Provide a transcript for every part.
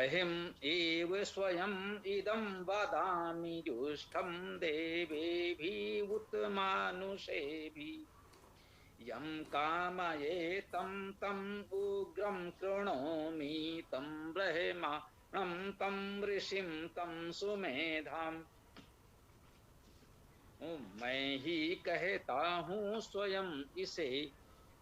अहम एव स्वयं इदं वदामि जुष्टं देवेभिः उत मानुषेभिः यं कामयेतं तं उग्रं कृणोमि तं ब्रह्माणं तं ऋषिं तं सुमेधाम्। मैं ही कहता हूँ स्वयं इसे,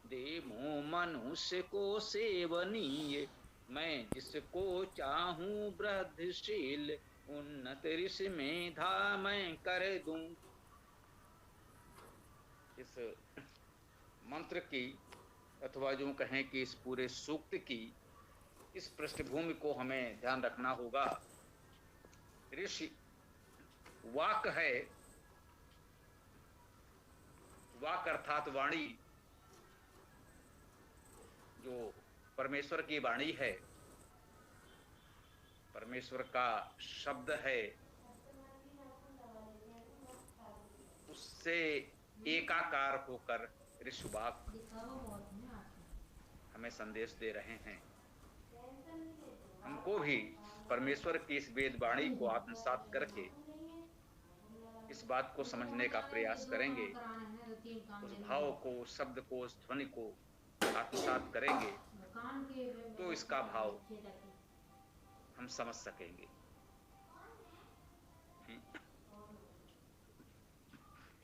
देवों मनुष्य को सेवनीय। मैं जिसको चाहूं वृद्धिशील, उन्नत ऋषि मेधा मैं कर दूं। इस मंत्र की अथवा जो कहें कि इस पूरे सूक्त की इस पृष्ठभूमि को हमें ध्यान रखना होगा। ऋषि वाक है, वाक अर्थात वाणी, जो परमेश्वर की वाणी है, परमेश्वर का शब्द है, उससे एकाकार होकर ऋषिवाक हमें संदेश दे रहे हैं। हमको भी परमेश्वर की इस वेद वाणी को आत्मसात करके इस बात को समझने का प्रयास करेंगे, उस भाव को, उस शब्द को, उस ध्वनि को आत्मसात करेंगे तो इसका भाव हम समझ सकेंगे।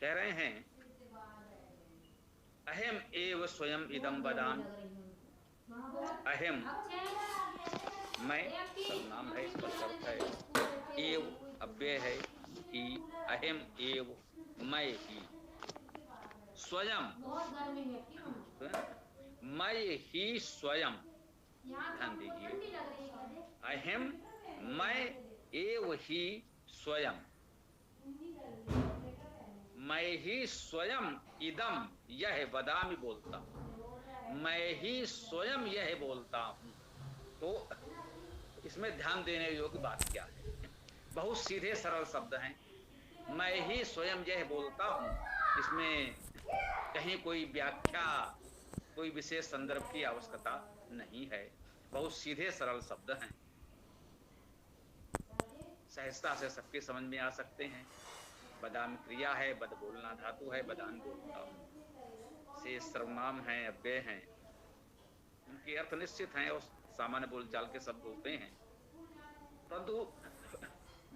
कह रहे हैं अहम एव स्वयं इदं वदामि। अहम मैं सर्वनाम है, इसका अर्थ है एव अव्यय है, ही अहम एव मैं ही, स्वयं मैं ही स्वयं। ध्यान दीजिए, अहम मैं एव ही स्वयं, मैं ही स्वयं इदम यह वदामि बोलता हूं, मैं ही स्वयं यह बोलता हूं। तो इसमें ध्यान देने योग्य बात क्या है? बहुत सीधे सरल शब्द हैं। मैं ही स्वयं यह बोलता हूं, इसमें कहीं कोई व्याख्या, कोई विशेष संदर्भ की आवश्यकता नहीं है। बहुत सीधे सरल शब्द हैं, सहजता से सबके समझ में आ सकते हैं। बदाम क्रिया है, बद बोलना धातु है, बदान बोलता हूं, से सर्वनाम है, अव्यय हैं, उनके अर्थ निश्चित हैं और सामान्य बोलचाल के शब्द होते हैं। परंतु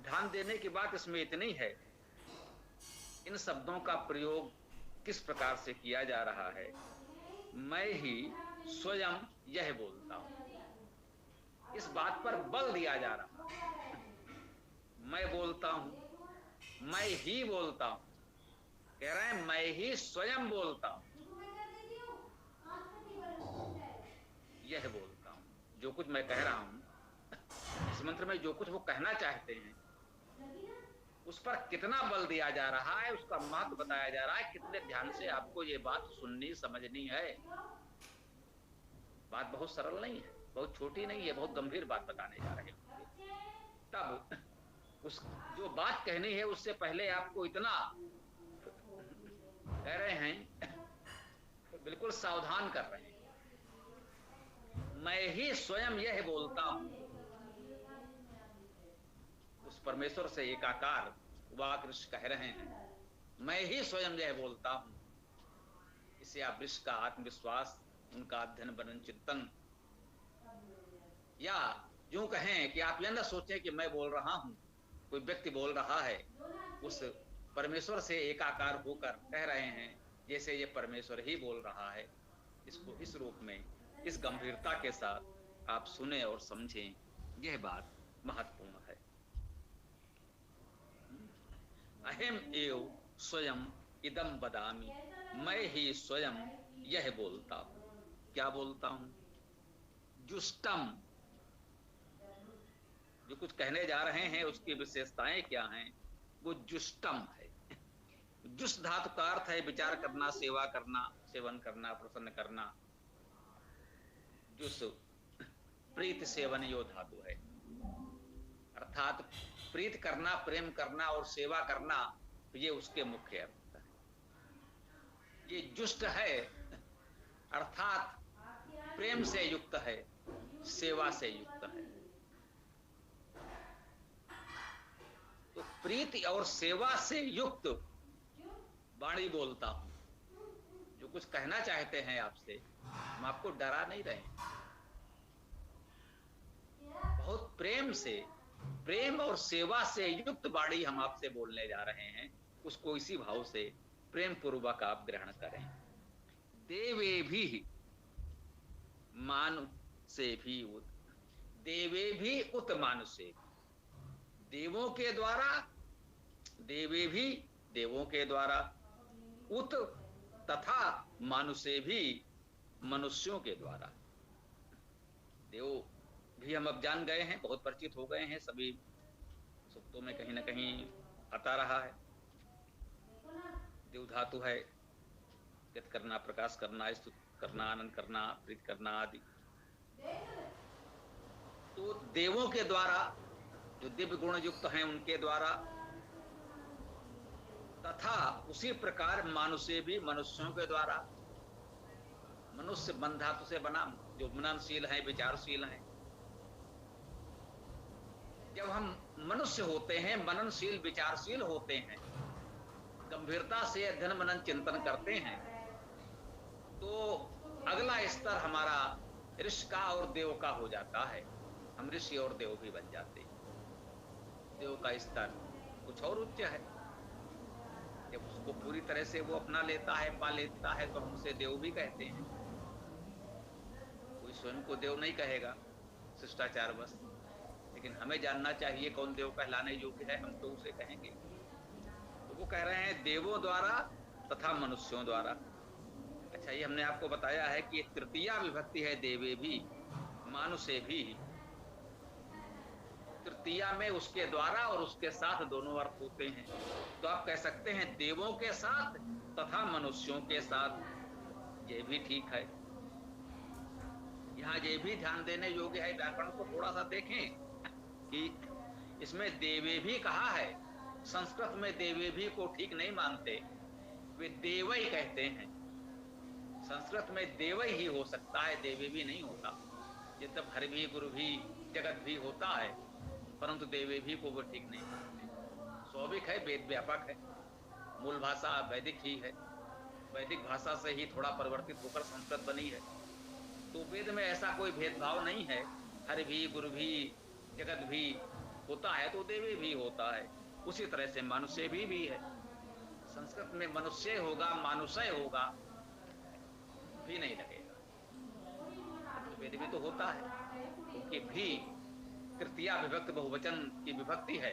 ध्यान देने की बात इसमें इतनी है, इन शब्दों का प्रयोग किस प्रकार से किया जा रहा है। मैं ही स्वयं यह बोलता हूं, इस बात पर बल दिया जा रहा है। मैं बोलता हूं, मैं ही बोलता हूं, कह रहे हैं मैं ही स्वयं बोलता हूं, यह बोलता हूं। जो कुछ मैं कह रहा हूं, इस मंत्र में जो कुछ वो कहना चाहते हैं, उस पर कितना बल दिया जा रहा है, उसका महत्व बताया जा रहा है, कितने ध्यान से आपको ये बात सुननी समझनी है। बात बहुत सरल नहीं है, बहुत छोटी नहीं है, बहुत गंभीर बात बताने जा रहे होंगे। तब उस जो बात कहनी है उससे पहले आपको इतना कह रहे हैं, बिल्कुल सावधान कर रहे हैं। मैं ही स्वयं यह बोलता हूं, उस परमेश्वर से एकाकार वाक ऋषि कह रहे हैं, मैं ही स्वयं यह बोलता हूं। इससे आप ऋषि का आत्मविश्वास, उनका अध्ययन मनन चिंतन, या यूं कहें कि आप यह न सोचें कि मैं बोल रहा हूं, कोई व्यक्ति बोल रहा है, उस परमेश्वर से एकाकार होकर कह रहे हैं जैसे ये परमेश्वर ही बोल रहा है। इसको इस रूप में, इस गंभीरता के साथ आप सुने और समझें, यह बात महत्वपूर्ण है। अहम एव स्वयं इदम वदामि, मैं ही स्वयं यह बोलता हूं। क्या बोलता हूं? जुष्टम, जो कुछ कहने जा रहे हैं उसकी विशेषताएं क्या हैं, वो जुष्टम है। जुष्ट धातु का अर्थ है विचार करना, सेवा करना, सेवन करना, प्रसन्न करना। जुस प्रीत सेवन यो धातु है, अर्थात प्रीत करना, प्रेम करना और सेवा करना, ये उसके मुख्य अर्थ है। ये जुष्ट है अर्थात प्रेम से युक्त है, सेवा से युक्त है। प्रीति और सेवा से युक्त वाणी बोलता हूं। जो कुछ कहना चाहते हैं आपसे, हम आपको डरा नहीं रहे हैं। बहुत प्रेम से, प्रेम और सेवा से युक्त वाणी हम आपसे बोलने जा रहे हैं। उसको इसी भाव से प्रेम पूर्वक आप ग्रहण करें। देवे भी मानु से भी उत, देवे भी उत मानु से भी, देवों के द्वारा, देवे भी देवों के द्वारा, उत तथा मानुषे भी मनुष्यों के द्वारा। देव भी हम अब जान गए हैं, बहुत परिचित हो गए हैं, सभी सूक्तों में कहीं ना कहीं आता रहा है। देव धातु है व्यक्त करना, प्रकाश करना, स्तुत करना, आनंद करना, प्रीत करना आदि। तो देवों के द्वारा, जो दिव्य गुण युक्त हैं उनके द्वारा, तथा उसी प्रकार मानुष्य भी मनुष्यों के द्वारा। मनुष्य मन धातु से बना, जो मननशील है, विचारशील है। जब हम मनुष्य होते हैं, मननशील विचारशील होते हैं, गंभीरता से अध्ययन मनन चिंतन करते हैं, तो अगला स्तर हमारा ऋषि का और देव का हो जाता है। हम ऋषि और देव भी बन जाते हैं। देव का स्तर कुछ और उच्च है। जब उसको पूरी तरह से वो अपना लेता है, पा लेता है, तो हम उसे देव भी कहते हैं। कोई स्वयं को देव नहीं कहेगा, शिष्टाचार बस, लेकिन हमें जानना चाहिए कौन देव कहलाने योग्य है, हम तो उसे कहेंगे। तो वो कह रहे हैं देवों द्वारा तथा मनुष्यों द्वारा। अच्छा, ये हमने आपको बताया है कि तृतीया विभक्ति है देवे भी मानुषे भी। तृतीया में उसके द्वारा और उसके साथ दोनों अर्थ होते हैं। तो आप कह सकते हैं देवों के साथ तथा मनुष्यों के साथ। ये भी ठीक है। यहाँ ये भी ध्यान देने योग्य है, व्याकरण को थोड़ा सा देखें कि इसमें देवे भी कहा है। संस्कृत में देवे भी को ठीक नहीं मानते, वे देवई कहते हैं। संस्कृत में देवई ही हो सकता है, देवे भी नहीं होता। ये तब हर भी, गुरु भी, जगत भी होता है, परंतु देवे भी को वो ठीक नहीं मानते। स्वाभाविक है, वेद व्यापक है, मूल भाषा वैदिक ही है, वैदिक भाषा से ही थोड़ा परिवर्तित होकर संस्कृत बनी है। तो वेद में ऐसा कोई भेदभाव नहीं है, हर भी, गुरु भी, जगत भी होता है तो देवे भी होता है। उसी तरह से मनुष्य भी है। संस्कृत में मनुष्य होगा, मानुषय होगा भी नहीं लगेगा, तो वेद में तो होता है, क्योंकि भी तृतीया विभक्त बहुवचन की विभक्ति है,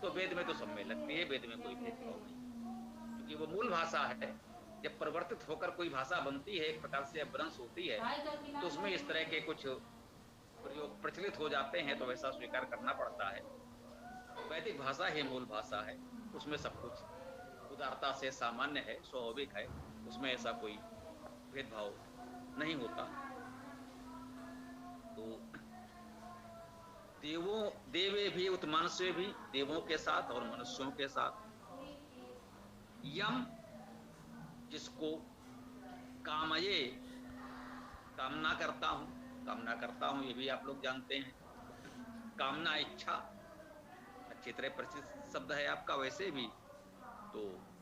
तो वेद में तो सब में लगती है, वेद में कोई भेदभाव नहीं, क्योंकि वो मूल भाषा है। जब परिवर्तित होकर कोई भाषा बनती है, एक प्रकार से अपभ्रंश होती है, तो उसमें इस तरह के कुछ प्रयोग प्रचलित हो जाते हैं, तो वैसा स्वीकार करना पड़ता है। वैदिक भाषा ही मूल भाषा है, उसमें सब कुछ उदारता से सामान्य है, स्वाभाविक है, उसमें ऐसा कोई भेदभाव नहीं होता। तो देवों, देवे भी उत मनुष्य भी, देवों के साथ और मनुष्यों के साथ। यम, जिसको कामये, कामना करता हूं, कामना करता हूं, ये भी आप लोग जानते हैं। कामना इच्छा अच्छी तरह परिचित शब्द है आपका। वैसे भी तो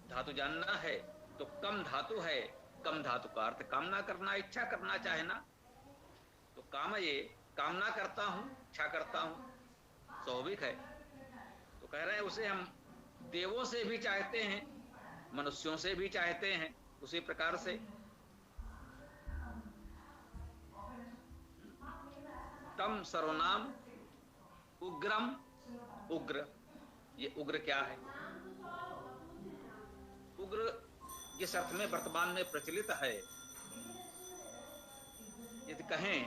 धातु जानना है तो कम धातु है, कम धातु का अर्थ कामना करना, इच्छा करना, चाहना। तो कामये, कामना करता हूं, इच्छा करता हूं, स्वाभाविक है। तो कह रहे हैं उसे हम देवों से भी चाहते हैं, मनुष्यों से भी चाहते हैं, उसी प्रकार से। तम सर्वनाम उग्रम, उग्र, ये उग्र क्या है? उग्र जिस अर्थ में वर्तमान में प्रचलित है, यदि कहें,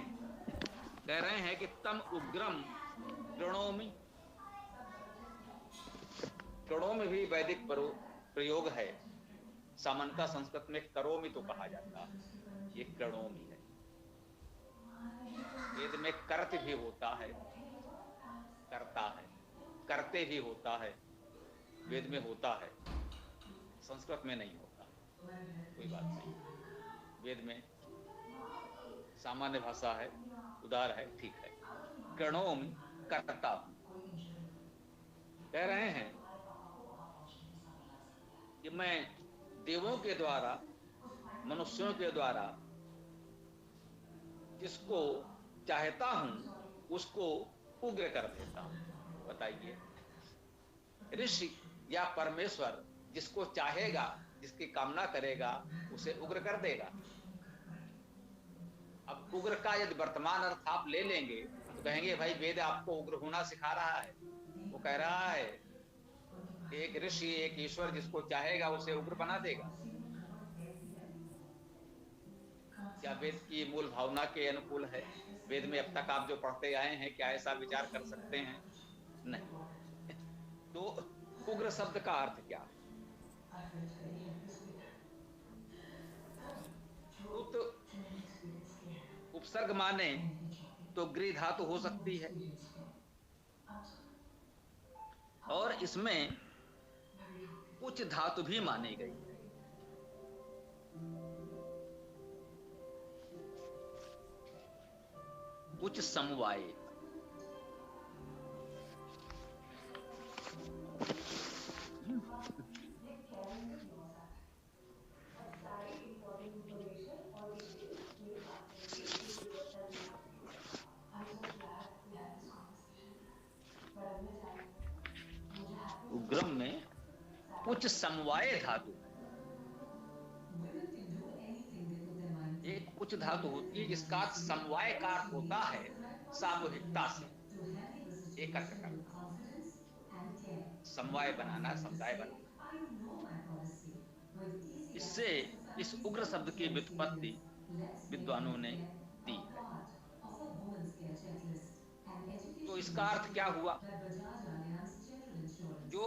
कह रहे हैं कि तम उग्रम प्रणोमि। प्रणोमि भी वैदिक प्रयोग है। सामान्यतः संस्कृत में करोमि तो कहा जाता है, ये प्रणोमि है। वेद में कर्त भी होता है, करता है, करते भी होता है, वेद में होता है, संस्कृत में नहीं होता। कोई बात नहीं, वेद में सामान्य भाषा है, उदार है, ठीक है। प्रणोमि, करता हूं। कह रहे हैं कि मैं देवों के द्वारा, मनुष्यों के द्वारा जिसको चाहता हूं उसको उग्र कर देता हूं। बताइए, ऋषि या परमेश्वर जिसको चाहेगा, जिसकी कामना करेगा, उसे उग्र कर देगा। अब उग्र का यदि वर्तमान अर्थ आप ले लेंगे तो कहेंगे भाई वेद आपको उग्र होना सिखा रहा है। वो कह रहा है कि एक ऋषि, एक ईश्वर जिसको चाहेगा उसे उग्र बना देगा। क्या वेद की मूल भावना के अनुकूल है? वेद में अब तक आप जो पढ़ते आए हैं, क्या ऐसा विचार कर सकते हैं? नहीं। तो उग्र शब्द का अर्थ क्या है? उत उपसर्ग माने तो गृह धातु हो सकती है, और इसमें कुछ धातु भी मानी गई है। कुछ समवाय। उग्रम में कुछ समवाय धातु है। एक कुछ धातु होती है जिसका समवाय का अर्थ होता है सामूहिकता से, एकत्र करना, समवाय बनाना, समुदाय बनाना। इससे इस उग्र शब्द की व्युत्पत्ति विद्वानों ने दी है। तो इसका अर्थ क्या हुआ? जो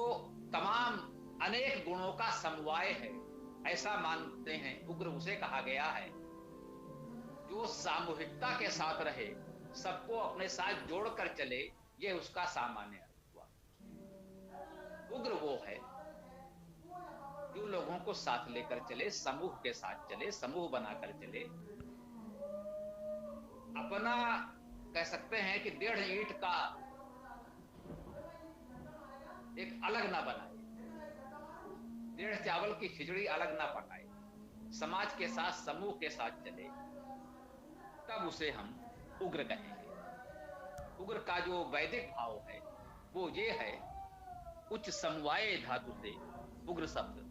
तमाम अनेक गुणों का समवाय है, ऐसा मानते हैं, उग्र उसे कहा गया है जो सामूहिकता के साथ रहे, सबको अपने साथ जोड़कर चले, ये उसका सामान्य अर्थ हुआ। उग्र वो है जो लोगों को साथ लेकर चले, समूह के साथ चले, समूह बनाकर चले, अपना कह सकते हैं कि 1.5 ईंट का एक अलग ना बनाए, 1.5 चावल की खिचड़ी अलग ना पकाए, समाज के साथ, समूह के साथ चले, तब उसे हम उग्र कहेंगे। उग्र का जो वैदिक भाव है वो ये है, उच्च समवाय धातु से उग्र शब्द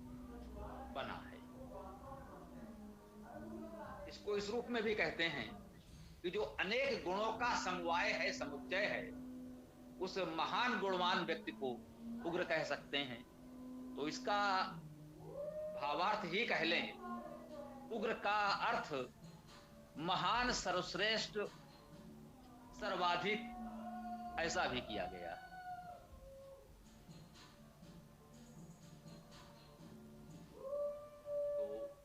बना है। इसको इस रूप में भी कहते हैं कि जो अनेक गुणों का समवाय है, समुच्चय है, उस महान गुणवान व्यक्ति को उग्र कह सकते हैं। तो इसका भावार्थ ही कह लें, उग्र का अर्थ महान, सर्वश्रेष्ठ, सर्वाधिक, ऐसा भी किया गया। तो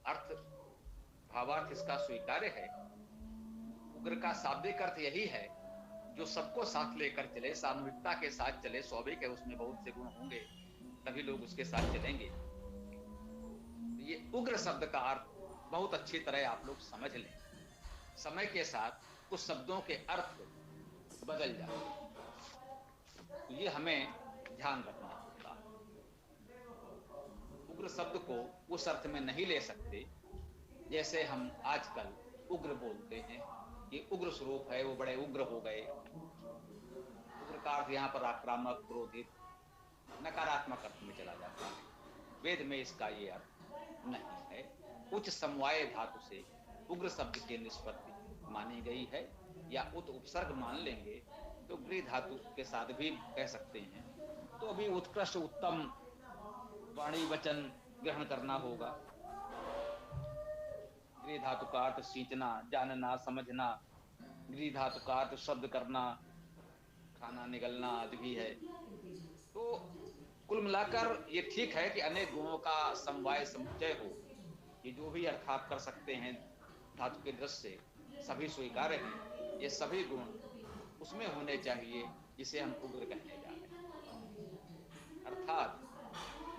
अर्थ, भावार्थ इसका स्वीकार्य है। उग्र का शाब्दिक अर्थ यही है जो सबको साथ लेकर चले, सामूहिकता के साथ चले। स्वाभाविक है उसमें बहुत से गुण होंगे, तभी लोग उसके साथ चलेंगे। ये उग्र शब्द का अर्थ बहुत अच्छी तरह आप लोग समझ लें। समय के साथ कुछ शब्दों के अर्थ बदल जाते, तो ये हमें ध्यान रखना होगा। उग्र शब्द को उस अर्थ में नहीं ले सकते जैसे हम आजकल उग्र बोलते हैं, ये उग्र स्वरूप है, वो बड़े उग्र हो गए। उग्र का अर्थ यहाँ पर आक्रामक, क्रोधित, नकारात्मक अर्थ में चला जाता है। वेद में इसका ये अर्थ नहीं है। उच्च समवाय धातु से उग्र शब्द की निष्पत्ति मानी गई है, या उत उपसर्ग मान लेंगे तो गृह धातु के साथ भी कह सकते हैं। तो अभी उत्कृष्ट, उत्तम वाणी वचन ग्रहण करना होगा। गृह धातु का अर्थ सींचना, जानना, समझना। गृह धातु का अर्थ शब्द करना, खाना निगलना आदि भी है। तो कुल मिलाकर ये ठीक है कि अनेक गुणों का समवाय, समुच्चय हो। ये जो भी अर्थ आप कर सकते हैं धातु के दृष्टि से, सभी स्वीकार्य हैं। ये सभी गुण उसमें होने चाहिए जिसे हम उग्र कहने जा रहे हैं। अर्थात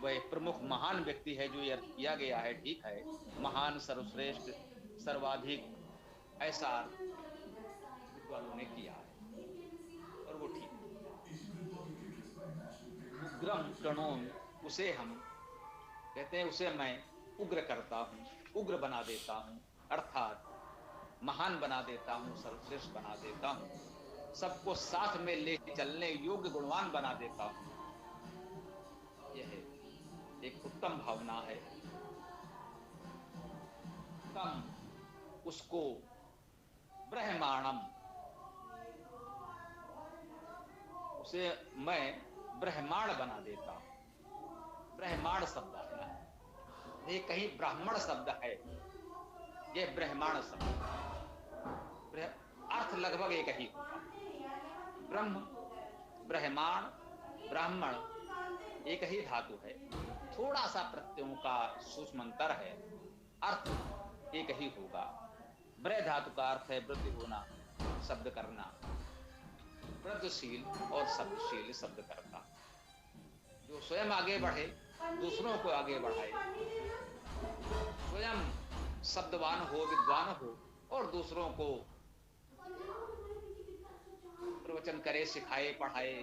वह प्रमुख महान व्यक्ति है जो ये अर्थ किया गया है, ठीक है, महान, सर्वश्रेष्ठ, सर्वाधिक, ऐसा अर्थ विद्वानों ने किया है और वो ठीक है। उग्रम प्रणोम, उसे हम कहते हैं उसे मैं उग्र करता हूँ, उग्र बना देता हूँ, अर्थात महान बना देता हूँ, सर्वश्रेष्ठ बना देता हूँ, सबको साथ में ले चलने योग्य गुणवान बना देता हूँ। यह एक उत्तम भावना है। तम उसको ब्रह्मांडम, उसे मैं ब्रह्मांड बना देता हूं। ब्रह्मांड शब्द है, ये कहीं ब्राह्मण शब्द है, ये ब्रह्मांड शब्द, अर्थ लगभग एक ही होगा। ब्रह्म, ब्रह्मांड, ब्राह्मण एक ही धातु है, थोड़ा सा प्रत्ययों का सूक्ष्म अंतर है, अर्थ एक ही होगा। ब्रह धातु का अर्थ है वृद्धि होना, शब्द करना, वृद्धशील और शब्दशील शब्द करता, जो स्वयं आगे बढ़े, दूसरों को आगे बढ़ाए, स्वयं शब्दवान हो, विद्वान हो और दूसरों को प्रवचन करे, सिखाए, पढ़ाए,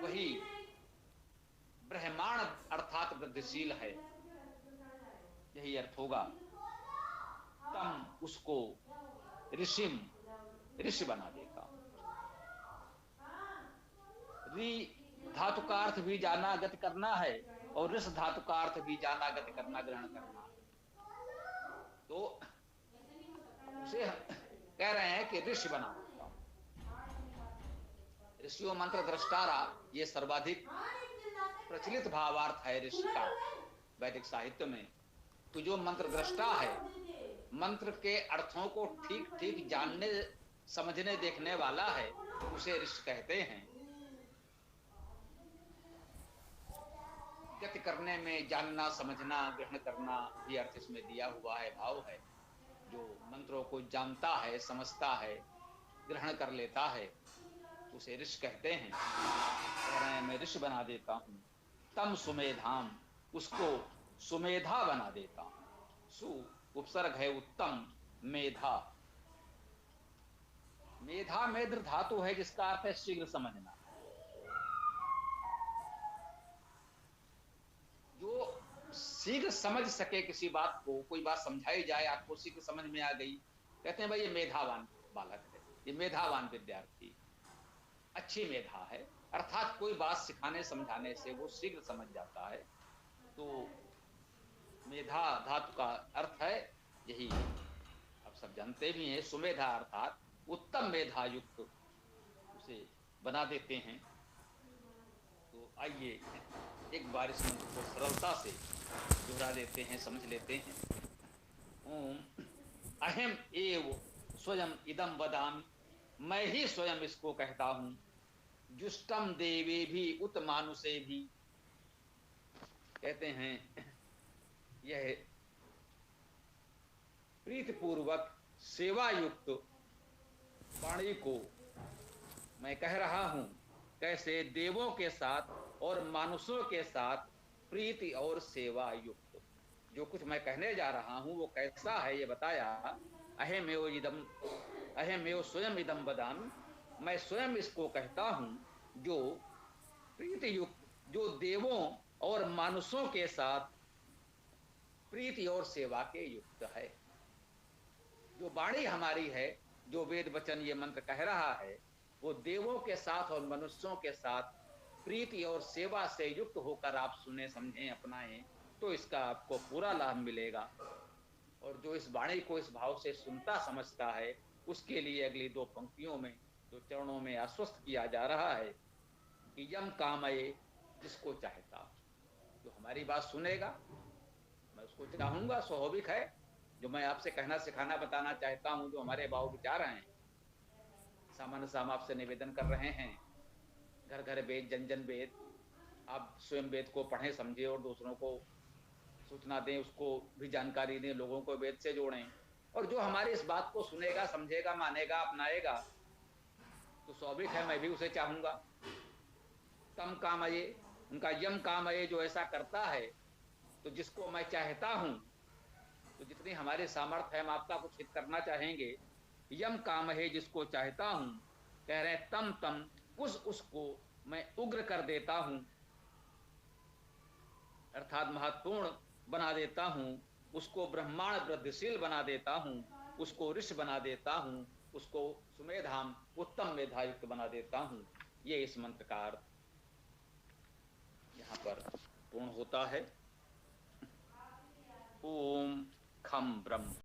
वही ब्रह्मांड अर्थात वृद्धिशील है, यही अर्थ होगा। तम उसको ऋषिम, ऋषि बना देता। ऋ धातु का अर्थ भी जाना, गति करना है, और ऋष धातु का अर्थ भी जाना, गति करना, ग्रहण करना। तो उसे कह रहे हैं कि ऋषि बना देता। ऋषियों मंत्र द्रष्टारा, ये सर्वाधिक प्रचलित भावार्थ है ऋषि का वैदिक साहित्य में। तो जो मंत्र द्रष्टा है, मंत्र के अर्थों को ठीक ठीक जानने, समझने, देखने वाला है, उसे ऋषि कहते हैं। गति करने में जानना, समझना, ग्रहण करना भी अर्थ इसमें दिया हुआ है, भाव है। जो मंत्रों को जानता है, समझता है, ग्रहण कर लेता है, उसे ऋषि कहते हैं। कह रहे हैं मैं ऋषि बना देता हूं। तम सुमेधाम, उसको सुमेधा बना देता हूं। सु उपसर्ग है उत्तम, मेधा, मेधा मेद्र धातु है जिसका अर्थ है शीघ्र समझना। जो शीघ्र समझ सके किसी बात को, कोई बात समझाई जाए, आपको शीघ्र समझ में आ गई, कहते हैं भाई ये मेधावान बालक है, ये मेधावान विद्यार्थी, अच्छी मेधा है, अर्थात कोई बात सिखाने समझाने से वो शीघ्र समझ जाता है। तो मेधा धातु का अर्थ है यही, आप सब जानते भी हैं, सुमेधा अर्थात उत्तम मेधा युक्त उसे बना देते हैं। तो आइए एक बार इस मंत्र को सरलता से दोहरा देते हैं, समझ लेते हैं। ओम अहम एव स्वयं इदम वदामि, मैं ही स्वयं इसको कहता हूं। जुष्टम देवे भी उत मानुषे भी, कहते हैं यह प्रीतिपूर्वक सेवा युक्त वाणी को मैं कह रहा हूं। कैसे? देवों के साथ और मानुषों के साथ प्रीति और सेवा युक्त। जो कुछ मैं कहने जा रहा हूं वो कैसा है ये बताया। अहमेव इदम, अहमेव स्वयं इदम वदामि, मैं स्वयं इसको कहता हूं, जो प्रीति युक्त, जो देवों और मानुषों के साथ प्रीति और सेवा के युक्त है। जो वाणी हमारी है, जो वेद वचन ये मंत्र कह रहा है, वो देवों के साथ और मनुष्यों के साथ प्रीति और सेवा से युक्त होकर आप सुने, समझें, अपनाएं, तो इसका आपको पूरा लाभ मिलेगा। और जो इस वाणी को इस भाव से सुनता समझता है, उसके लिए अगली दो पंक्तियों में, दो चरणों में आश्वस्त किया जा रहा है कि यम कामये, जिसको चाहता, जो हमारी बात सुनेगा, मैं उसको चाहूंगा, स्वाभाविक है। जो मैं आपसे कहना, सिखाना, बताना चाहता हूं, जो हमारे भाव विचार हैं, सामान्य सा हम आपसे निवेदन कर रहे हैं। घर घर वेद, जन जन वेद, आप स्वयं वेद को पढ़ें, समझें और दूसरों को सूचना दें, उसको भी जानकारी दें, लोगों को वेद से जोड़ें। और जो हमारी इस बात को सुनेगा, समझेगा, मानेगा, अपनाएगा, तो स्वाभाविक है मैं भी उसे चाहूंगा। तम कामये, उनका यम कामये, जो ऐसा करता है, तो जिसको मैं चाहता हूं, तो जितनी हमारे सामर्थ्य है हम आपका कुछ हित करना चाहेंगे। यम काम है, जिसको चाहता हूं, कह रहे तम तम, उसको मैं उग्र कर देता हूं। अर्थात महत्वपूर्ण बना देता हूँ, उसको ब्रह्मांड वृद्धिशील बना देता हूँ, उसको ऋषि बना देता हूँ, उसको सुमेधाम उत्तम मेधायुक्त बना देता हूँ। ये इस मंत्र का अर्थ यहाँ पर पूर्ण होता है। ओम खम ब्रह्म